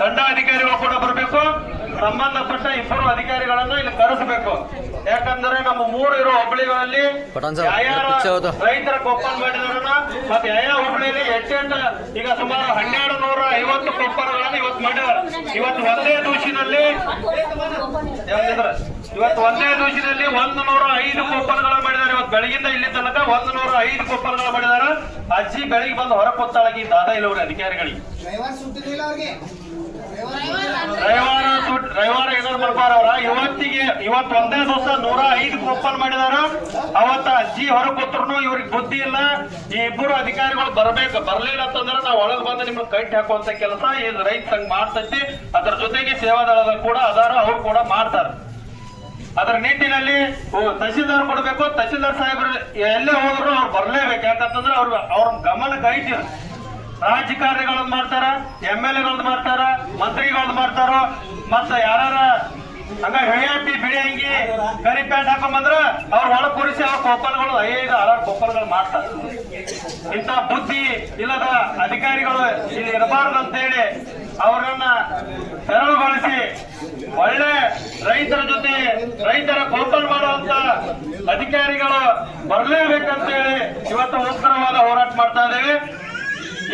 ದಂಡಾಧಿಕಾರಿಗಳು ಕೂಡ ಬರಬೇಕು. ಸಂಬಂಧಪಟ್ಟ ಇಬ್ಬರು ಅಧಿಕಾರಿಗಳನ್ನ ಇಲ್ಲಿ ಕರೆಸಬೇಕು. ಯಾಕಂದ್ರೆ ನಮ್ಮ 3 ಇರೋ ಹೋಬಳಿಗಳಲ್ಲಿ ರೈತರ ಕೊಪ್ಪನ್ ಮಾಡಿದಾರನ್ನ ಮತ್ತೆ ಯಾವ ಹೋಬಳಿಯಲ್ಲಿ ಹೆಚ್ಚೆಂಟು ಈಗ ಸುಮಾರು 1250 ಕೊಪ್ಪನ್ಗಳನ್ನ ಇವತ್ತು ಮಾಡಿದ್ದಾರೆ. ಇವತ್ತು ಒಂದೇ ದೂಷಿನಲ್ಲಿ 105 ಕೊಪ್ಪನ್ಗಳು ಮಾಡಿದ್ದಾರೆ. ಇವತ್ತು ಬೆಳಗಿಂದ ಇಲ್ಲಿ ತನಕ 105 ಕೊಪ್ಪನ್ಗಳು ಮಾಡಿದ್ದಾರೆ. ಅಜ್ಜಿ ಬೆಳಿಗ್ಗೆ ಬಂದು ಹೊರ ಕೊತ್ತಾಳಗಿ ದಾದಾ ಇಲ್ಲವ್ರಿ ಅಧಿಕಾರಿಗಳಿಗೆ ರವಿವಾರ ಏನಾದ್ರು ಮಾಡ್ಬಾರವ್ರ. ಇವತ್ತು ಒಂದೇ ದಿವಸ 105 ಓಪನ್ ಮಾಡಿದಾರ. ಅವತ್ತ ಅಜ್ಜಿ ಹೊರ ಕೊತ್ತರು ಇವ್ರಿಗೆ ಬುದ್ಧಿ ಇಲ್ಲ. ಈ ಇಬ್ಬರು ಅಧಿಕಾರಿಗಳು ಬರ್ಬೇಕು. ಬರ್ಲಿಲ್ಲ ಅಂತಂದ್ರೆ ನಾವು ಒಳಗೆ ಬಂದು ನಿಮ್ಗೆ ಕಟ್ಟಿ ಹಾಕುವಂತ ಕೆಲಸ ಈ ರೈತ ಸಂಘ ಮಾಡ್ತೈತಿ. ಅದರ ಜೊತೆಗೆ ಸೇವಾದಳದ ಕೂಡ ಅದಾರ, ಅವ್ರು ಕೂಡ ಮಾಡ್ತಾರ. ಅದರ ನಿಟ್ಟಿನಲ್ಲಿ ತಹಸೀಲ್ದಾರ್ ಕೊಡ್ಬೇಕು. ತಹಸೀಲ್ದಾರ್ ಸಾಹೇಬ್ರು ಎಲ್ಲೇ ಹೋದ್ರು ಅವ್ರು ಬರ್ಲೇಬೇಕು. ಯಾಕಂತಂದ್ರೆ ಅವ್ರ ಗಮನಕ್ಕೆ ಐತಿ. ರಾಜಕಾರಣಿಗಳನ್ನ ಮಾಡ್ತಾರ, MLA ಮಾಡ್ತಾರ, ಮಂತ್ರಿಗಳನ್ನ ಮಾಡ್ತಾರ. ಮತ್ತ ಯಾರ ಹಂಗ ಹೇಳಿ ಬಿಡಿಯಂಗಿ ಕರಿ ಪ್ಯಾಂಟ್ ಹಾಕೊಂಬಂದ್ರ ಅವ್ರ ಒಳ ಕೂರಿಸಿ ಅವ್ರ ಕೊಪ್ಪಲ್ಗಳು 5-6 ಕೊಪ್ಪಲ್ಗಳು ಮಾಡ್ತಾರೆ. ಇಂಥ ಬುದ್ಧಿ ಇಲ್ಲದ ಅಧಿಕಾರಿಗಳು ಇಲ್ಲಿ ಇರಬಾರ್ದು ಅಂತ ಹೇಳಿ ಅವರನ್ನ ತೆರವುಗೊಳಿಸಿ ಒಳ್ಳೆ ರೈತರ ಜೊತೆ ರೈತರ ಕೊಪ್ಪಲ್ ಮಾಡುವಂತ ಅಧಿಕಾರಿಗಳು ಬರಲೇಬೇಕಂತ ಹೇಳಿ ಇವತ್ತು ಉಗ್ರವಾದ ಹೋರಾಟ ಮಾಡ್ತಾ ಇದ್ದೇವೆ.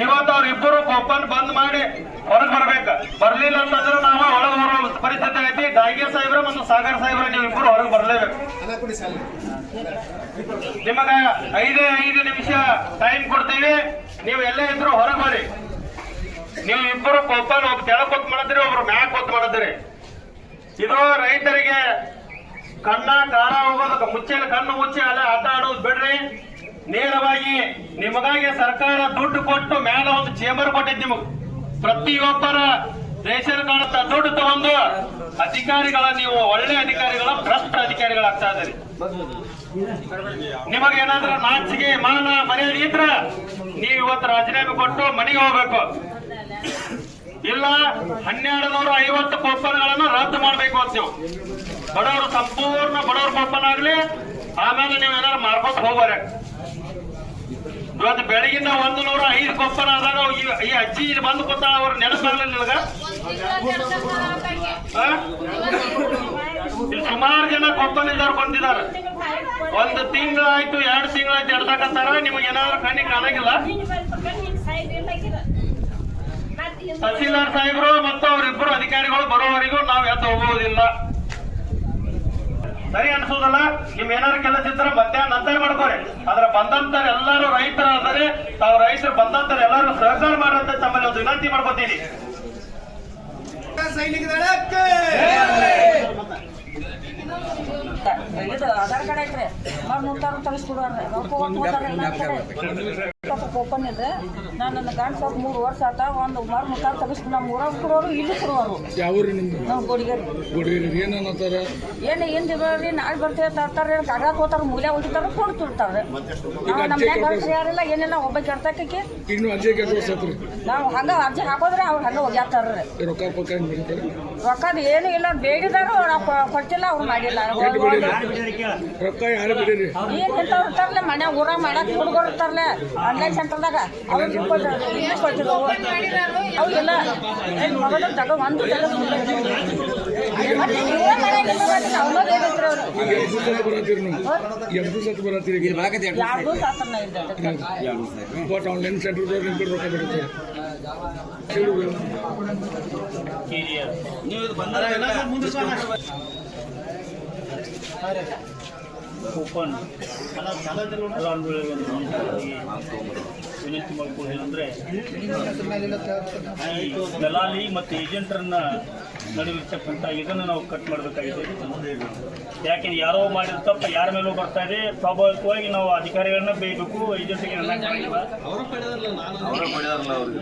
ಇವತ್ತು ಅವ್ರಿಬ್ಬರು ಕೊಪ್ಪನ್ ಬಂದ್ ಮಾಡಿ ಹೊರಗೆ ಬರ್ಬೇಕು. ಬರ್ಲಿಲ್ಲ ಅಂತಂದ್ರೆ ನಾವು ಒಳಗೆ ಬರೋ ಪರಿಸ್ಥಿತಿ ಐತಿ. ಡಾಂಗೆ ಸಾಹೇಬ್ರ ಮತ್ತು ಸಾಗರ್ ಸಾಹೇಬ್ರ ನೀವು ಇಬ್ಬರು ಹೊರಗೆ ಬರ್ಲೇಬೇಕು. ನಿಮಗ 5 ನಿಮಿಷ ಟೈಮ್ ಕೊಡ್ತೀವಿ. ನೀವು ಎಲ್ಲೇ ಇದ್ರು ಹೊರಗೆ ಬರ್ರಿ. ನೀವು ಇಬ್ಬರು ಕೊಪ್ಪನ್ ಒಬ್ಬ ಕೆಳಗೆ ಕೊತ್ ಮಾಡಿದ್ರಿ, ಒಬ್ರು ಮ್ಯಾಕ್ ಕೊತ್ ಮಾಡಿದ್ರಿ. ಇದು ರೈತರಿಗೆ ಕಣ್ಣ ಕಾಣ ಹೋಗೋದಕ್ಕೆ ಮುಚ್ಚೆಲ್ಲ ಕಣ್ಣು ಮುಚ್ಚಿ ಅಲ್ಲೇ ಆಟ ಆಡೋದು ಬಿಡ್ರಿ. ನೇರವಾಗಿ ನಿಮಗಾಗಿ ಸರ್ಕಾರ ದುಡ್ಡು ಕೊಟ್ಟು ಮ್ಯಾಲ ಒಂದು ಚೇಂಬರ್ ಕೊಟ್ಟಿದ್ ನಿಮಗ್. ಪ್ರತಿಯೊಬ್ಬರ ರೇಷನ್ ಕಾರ್ಡ್ ದುಡ್ಡು ತಗೊಂಡು ಅಧಿಕಾರಿಗಳ ನೀವು ಒಳ್ಳೆ ಅಧಿಕಾರಿಗಳ ಭ್ರಷ್ಟ ಅಧಿಕಾರಿಗಳಾಗ್ತಾ ಇದ್ದೀರಿ. ನಿಮಗೇನಾದ್ರೂ ನಾಚಿಕೆ ಮಾನ ಮರ್ಯಾದೆ ಇದ್ರ ನೀವು ಇವತ್ತು ರಾಜೀನಾಮೆ ಕೊಟ್ಟು ಮನೆಗೆ ಹೋಗ್ಬೇಕು. ಇಲ್ಲ 1250 ಕೊಪ್ಪನ್ಗಳನ್ನು ರದ್ದು ಮಾಡ್ಬೇಕು ಅಂತ ನೀವು. ಬಡವರು ಸಂಪೂರ್ಣ ಬಡವ್ರ ಕೊಪ್ಪನ್ ಆಗ್ಲಿ, ಆಮೇಲೆ ನೀವು ಏನಾದ್ರು ಮಾಡ್ಕೊಂಡು ಹೋಗ್ಬಾರ. ಇವತ್ತು ಬೆಳಗಿನ 105 ಕೊಪ್ಪನ ಆದಾಗ ಈ ಅಜ್ಜಿ ಇಲ್ಲಿ ಬಂದು ಕೊತ್ತಾಳ. ಅವ್ರ ನೆನಪಾಗಲಿಲ್ಲ ನಿನಗ? ಇಲ್ಲಿ ಸುಮಾರು ಜನ ಕೊಪ್ಪನಿದ್ದವ್ರು ಬಂದಿದ್ದಾರೆ. 1 ತಿಂಗಳಾಯ್ತು, 2 ತಿಂಗಳಾಯ್ತು ಎಡ್ದಾಕತ್ತಾರ. ನಿಮಗೆ ಏನಾದ್ರು ಕಣ್ಣಿಗೆ ಕಾಣಾಗಿಲ್ಲ? ತಹಸೀಲ್ದಾರ್ ಸಾಹೇಬರು ಮತ್ತು ಅವರಿಬ್ಬರು ಅಧಿಕಾರಿಗಳು ಬರೋವರೆಗೂ ನಾವು ಎದ್ದು ಹೋಗುವುದಿಲ್ಲ. ಸರಿ ಅನ್ಸೋದಲ್ಲ. ನಿಮ್ ಏನಾರು ಕೆಲಸ ಇದ್ರೆ ಮಧ್ಯಾಹ್ನ ನಂತರ ಮಾಡ್ಕೋರಿ. ಅದ್ರ ಬಂದಂತರ ಎಲ್ಲಾರು ರೈತರ ಅಂದರೆ ತಾವು ರೈತರು ಬಂದಂತರ ಎಲ್ಲಾರು ಸಹಕಾರ ಮಾಡಂತ ತಮ್ಮಲ್ಲಿ ಒಂದು ವಿನಂತಿ ಮಾಡ್ಕೊತೀನಿ. ಆಧಾರ್ ಕಾರ್ಡ್ ಐತ್ರಿ, ಮುಟ್ಟಾರು ತರಿಸ್ಬಿಡ್ರಿ. ಓಪನ್ ಇದ್ರೆ ನಾನು ನನ್ನ ಗಂಡ ಸ್ವಲ್ಪ 3 ವರ್ಷ ಆತ. ಒಂದು ಮುಟ್ಟಾರು ತಗಿಸ್ಬಿಟ್ಟು ನಮ್ಮ ಊರಾಗ ಕೊಡೋರು, ಇಲ್ಲಿ ಕೊಡುವರು. ನಾವು ಗೋಡಿಗೇರಿ ಏನು ಹಿಂದಿ ನಾಳೆ ಬರ್ತೇವೆ ತರ್ತಾರೆ. ಕಾಗದ ಹೋಗ್ತಾರೆ, ಮೂಲೆ ಹೊಡಿತಾರೆ, ಕೊಡು ತುಳ್ತಾರೆ. ನಮ್ಮ ಮನ್ಯಾಗ ಯಾರಿಲ್ಲ ಏನಿಲ್ಲ. ಒಬ್ಬ ಕೆಡ್ತಕ್ಕೆ ನಾವು ಹಂಗ ಅರ್ಜಿ ಹಾಕೋದ್ರೆ ಅವ್ರು ಹಂಗ ಹೋಗ್ಯಾತಾರ್ರಿ. ರೊಕ್ಕದ ಏನು ಇಲ್ಲ. ಬೇಡಿದಾರು ಕೊಟ್ಟಿಲ್ಲ, ಅವ್ರು ಮಾಡಿಲ್ಲ. ಏನ್ ಇರ್ತಾರಲ್ಲ ಮನ್ಯಾಗ ಊರಾಗ ಮಾಡಕ್ ಹುಡುಗರು ಇರ್ತಾರಲ್ಲ ಆನ್ಲೈನ್ ಸೆಂಟರ್ದಾಗ ಅವ್ರಿಗೆ ಕೊಟ್ಟಿದ್ರು. ಅವೆಲ್ಲ ಮೊದಲು ತಗೋ ಒಂದು ಕೂಪನ್ ವಿನಂತಿ ಮಾಡ್ಕೊಳ್ಳೋದಂದ್ರೆ ದಲಾಲಿ ಮತ್ತು ಏಜೆಂಟರನ್ನ ನಡುವಿರ್ತಕ್ಕಂಥ ಇದನ್ನು ನಾವು ಕಟ್ ಮಾಡಬೇಕಾಗಿದೆ. ಯಾಕೆಂದ್ರೆ ಯಾರೋ ಮಾಡಿದ ತಪ್ಪ ಯಾರ ಮೇಲೂ ಬರ್ತಾ ಇದೆ. ಸ್ವಾಭಾವಿಕವಾಗಿ ನಾವು ಅಧಿಕಾರಿಗಳನ್ನ ಬೇಯಬೇಕು, ಏಜೆಂಟ್ಗೆ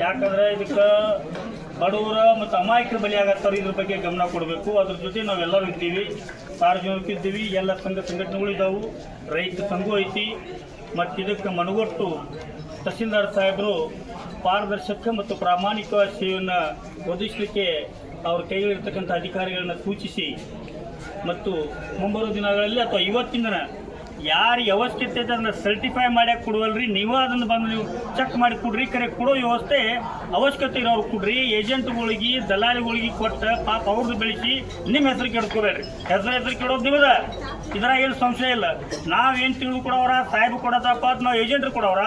ಯಾಕಂದ್ರೆ ಇದಕ್ಕೆ ಬಡವರ ಮತ್ತು ಅಮಾಯಕರು ಬಲಿಯಾಗತ್ತಾರೆ. ಇದ್ರ ಬಗ್ಗೆ ಗಮನ ಕೊಡಬೇಕು. ಅದ್ರ ಜೊತೆ ನಾವೆಲ್ಲರೂ ಇದ್ದೀವಿ, ಸಾರ್ವಜನಿಕರು ಇದ್ದೀವಿ, ಎಲ್ಲ ಸಂಘಟನೆಗಳು ಇದ್ದಾವೆ, ರೈತ ಸಂಘ ಐತಿ. ಮತ್ತು ಇದಕ್ಕೆ ಮನಗೊಟ್ಟು ತಹಸೀಲ್ದಾರ್ ಸಾಹೇಬರು ಪಾರದರ್ಶಕ ಮತ್ತು ಪ್ರಾಮಾಣಿಕ ಸೇವೆಯನ್ನು ಒದಗಿಸಲಿಕ್ಕೆ ಅವ್ರ ಕೈಗಳಿರ್ತಕ್ಕಂಥ ಅಧಿಕಾರಿಗಳನ್ನ ಸೂಚಿಸಿ ಮತ್ತು ಮುಂಬರುವ ದಿನಗಳಲ್ಲಿ ಅಥವಾ ಇವತ್ತಿನ ಯಾರಿಗೆ ಅವಶ್ಯಕತೆ ಇದೆ ಅದನ್ನ ಸರ್ಟಿಫೈ ಮಾಡ್ಯಾಕ ಕೊಡುವಲ್ರಿ, ನೀವು ಅದನ್ನ ಬಂದು ನೀವು ಚೆಕ್ ಮಾಡಿ ಕೊಡ್ರಿ. ಕರೆ ಕೊಡೋ ವ್ಯವಸ್ಥೆ ಅವಶ್ಯಕತೆ ಇರೋರು ಕೊಡ್ರಿ. ಏಜೆಂಟ್ಗಳಿಗೆ ದಲಾಲಿಗಳಿಗೆ ಕೊಟ್ಟ ಪಾಪ ಅವ್ರದ್ದು ಬೆಳೆಸಿ ನಿಮ್ಮ ಹೆಸರು ಕೆಡ್ಕೋಬೇಡ್ರಿ. ಹೆಸರು ಕೆಡೋದು ನಿಮ್ಮದ, ಇದ್ರಾಗ ಏನು ಸಂಶಯ ಇಲ್ಲ. ನಾವೇನು ತಿಳಿದು ಕೊಡೋರ, ಸಾಹೇಬ್ ಕೊಡೋದಪ್ಪ ಅದು ನಾವು ಏಜೆಂಟ್ರು ಕೊಡೋರ.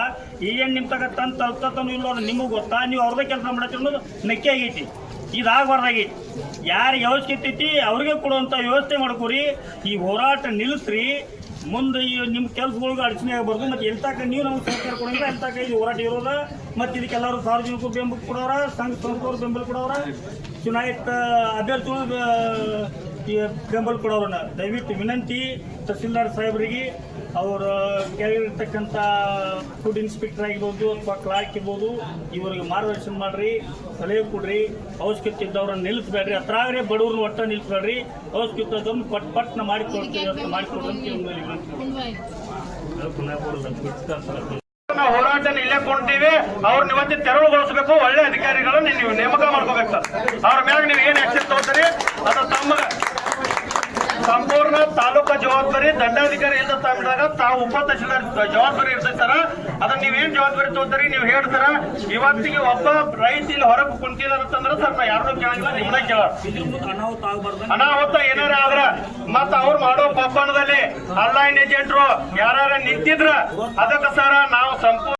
ಏಜೆಂಟ್ ನಿಮ್ಮ ತಗ ತಂದು ತಲುಪ್ತಾನು ಇಲ್ಲೋ ಅದು ನಿಮಗೆ ಗೊತ್ತಾ, ನೀವು ಅವ್ರದೇ ಕೆಲಸ ಮಾಡತ್ತೀರಿ ಅನ್ನೋದು ನಕ್ಕೆ ಆಗೈತಿ. ಇದಾಗಬಾರ್ದಾಗೈತಿ. ಯಾರಿಗೆ ಅವಶ್ಯಕತೆ ಐತಿ ಅವ್ರಿಗೆ ಕೊಡುವಂಥ ವ್ಯವಸ್ಥೆ ಮಾಡ್ಕೊರಿ. ಈ ಹೋರಾಟ ನಿಲ್ಲಿಸ್ರಿ. ಮುಂದೆ ಈ ನಿಮ್ಮ ಕೆಲಸಗಳಿಗೆ ಅಡಚಣೆ ಆಗಬಾರ್ದು. ಮತ್ತು ಎಲ್ತಾಕ ನೀವು ನಮ್ಗೆ ಸರ್ಕಾರ ಕೊಡೋಂಗಿಲ್ಲ, ಎಲ್ತಾಕ ಇದು ಹೋರಾಟ ಇರೋದ. ಮತ್ತು ಇದಕ್ಕೆಲ್ಲರೂ ಸಾರ್ವಜನಿಕರು ಬೆಂಬಲ ಕೊಡೋರ, ಸಂಘ ಸಂಸ್ಥೆಯವರು ಬೆಂಬಲ ಕೊಡೋರ, ಚುನಾಯಿತ ಅಭ್ಯರ್ಥಿಗಳು ಬೆಂಬಲ ಕೊಡೋರನ್ನ ದಯವಿಟ್ಟು ವಿನಂತಿ ತಹಸೀಲ್ದಾರ್ ಸಾಹೇಬರಿಗೆ, ಅವರ ಕೆಳಗಿರ್ತಕ್ಕಂಥ ಫುಡ್ ಇನ್ಸ್ಪೆಕ್ಟರ್ ಆಗಿರ್ಬೋದು ಅಥವಾ ಕ್ಲಾರ್ಕ್ ಇರ್ಬೋದು, ಇವರಿಗೆ ಮಾರ್ಗದರ್ಶನ ಮಾಡಿರಿ, ಸಲಹೆ ಕೊಡ್ರಿ. ಅವಶ್ಯಕತೆ ಇದ್ದವ್ರನ್ನ ನಿಲ್ಲಿಸ್ಬೇಡ್ರಿ. ಅತ್ರಾಗ್ರೆ ಬಡವ್ರನ್ನ ಒಟ್ಟ ನಿಲ್ಲಿಸ್ಬೇಡ್ರಿ. ಅವಶ್ಯಕತೆ ಇದ್ದವ್ರನ್ನ ಪಟ್ನ ಮಾಡಿಕೊಡ್ತೀವಿ ಅಂತ ಮಾಡಿಕೊಡ್ರಿ. ನಾವು ಹೋರಾಟ ಇಲ್ಲೇ ಕೊಂಡ್ತೀವಿ. ಅವ್ರನ್ನ ಇವತ್ತು ತೆರವುಗೊಳಿಸಬೇಕು. ಒಳ್ಳೆ ಅಧಿಕಾರಿಗಳನ್ನ ನೀವು ನೇಮಕ ಮಾಡ್ಕೋಬೇಕು. ಅವ್ರ ಮ್ಯಾಗ ನೀವು ಏನ್ ಆಕ್ಷನ್ ತಗೋತೀರಿ ಅದು ತಮ್ಮ ಸಂಪೂರ್ಣ ತಾಲೂಕಾ ಜವಾಬ್ದಾರಿ. ದಂಡಾಧಿಕಾರಿ ಇಲ್ಲದ ಸಮಯದಾಗ ತಾವು ಉಪ ತಹಶೀಲ್ದಾರ್ ಜವಾಬ್ದಾರಿ ಇರ್ತೈತಾರ. ಅದನ್ನ ನೀವೇನ್ ಜವಾಬ್ದಾರಿ ತಗೋತೀರಿ ನೀವು ಹೇಳ್ತಾರ. ಇವತ್ತಿಗೆ ಒಬ್ಬ ರೈತ ಇಲ್ಲಿ ಹೊರಗೆ ಕುಂತಿದಾರಂತಂದ್ರ ಸರ್ ನಾ ಯಾರನ್ನೂ ಕೇಳಂಗಿಲ್ಲ, ನಿಮ್ಮನ್ನ ಕೇಳ. ಅನಾಹುತ ಏನಾರ ಆದ್ರ ಮತ್ತ ಅವ್ರು ಮಾಡೋ ಪಪ್ಪಣದಲ್ಲಿ ಆನ್ಲೈನ್ ಏಜೆಂಟ್ರು ಯಾರ ನಿಂತಿದ್ರ ಅದಕ್ಕೆ ಸರ ನಾವು ಸಂಪೂರ್ಣ